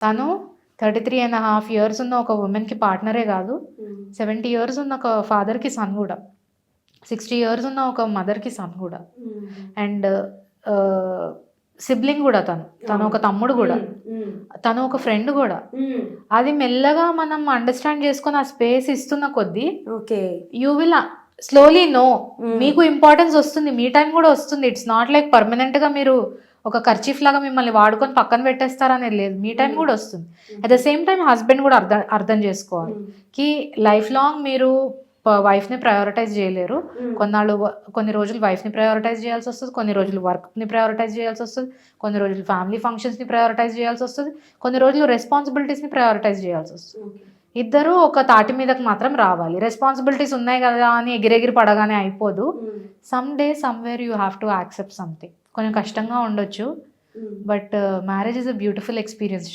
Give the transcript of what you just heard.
తను 33.5 years ఉన్న ఒక ఉమెన్కి పార్ట్నరే కాదు, 70 years ఉన్న ఒక ఫాదర్కి సన్ కూడా, 60 years ఉన్న ఒక మదర్కి సన్ కూడా, అండ్ సిబ్లింగ్ కూడా, తను ఒక తమ్ముడు కూడా, తను ఒక ఫ్రెండ్ కూడా. అది మెల్లగా మనం అండర్స్టాండ్ చేసుకొని ఆ స్పేస్ ఇస్తున్న కొద్దీ okay you will slowly know, మీకు ఇంపార్టెన్స్ వస్తుంది, మీ టైం కూడా వస్తుంది. ఇట్స్ నాట్ లైక్ పర్మనెంట్గా మీరు ఒక కర్చీఫ్ లాగా మిమ్మల్ని వాడుకొని పక్కన పెట్టేస్తారనేది లేదు, మీ టైం కూడా వస్తుంది. At the same time husband కూడా అర్థం చేసుకోవాలి కి లైఫ్ లాంగ్ మీరు వైఫ్ని ప్రయారిటైజ్ చేయలేరు. కొన్ని రోజులు వైఫ్ని ప్రయారిటైజ్ చేయాల్సి వస్తుంది, కొన్ని రోజులు వర్క్ని ప్రయారిటైజ్ చేయాల్సి వస్తుంది, కొన్ని రోజులు ఫ్యామిలీ ఫంక్షన్స్ని ప్రయారిటైజ్ చేయాల్సి వస్తుంది, కొన్ని రోజులు రెస్పాన్సిబిలిటీస్ని ప్రయారిటైజ్ చేయాల్సి వస్తుంది. ఇద్దరు ఒక తాటి మీదకి మాత్రం రావాలి. రెస్పాన్సిబిలిటీస్ ఉన్నాయి కదా అని ఎగిరెగిరి పడగానే అయిపోదు. Some day somewhere you have to accept something. కొంచెం కష్టంగా ఉండొచ్చు, but marriage is a beautiful experience.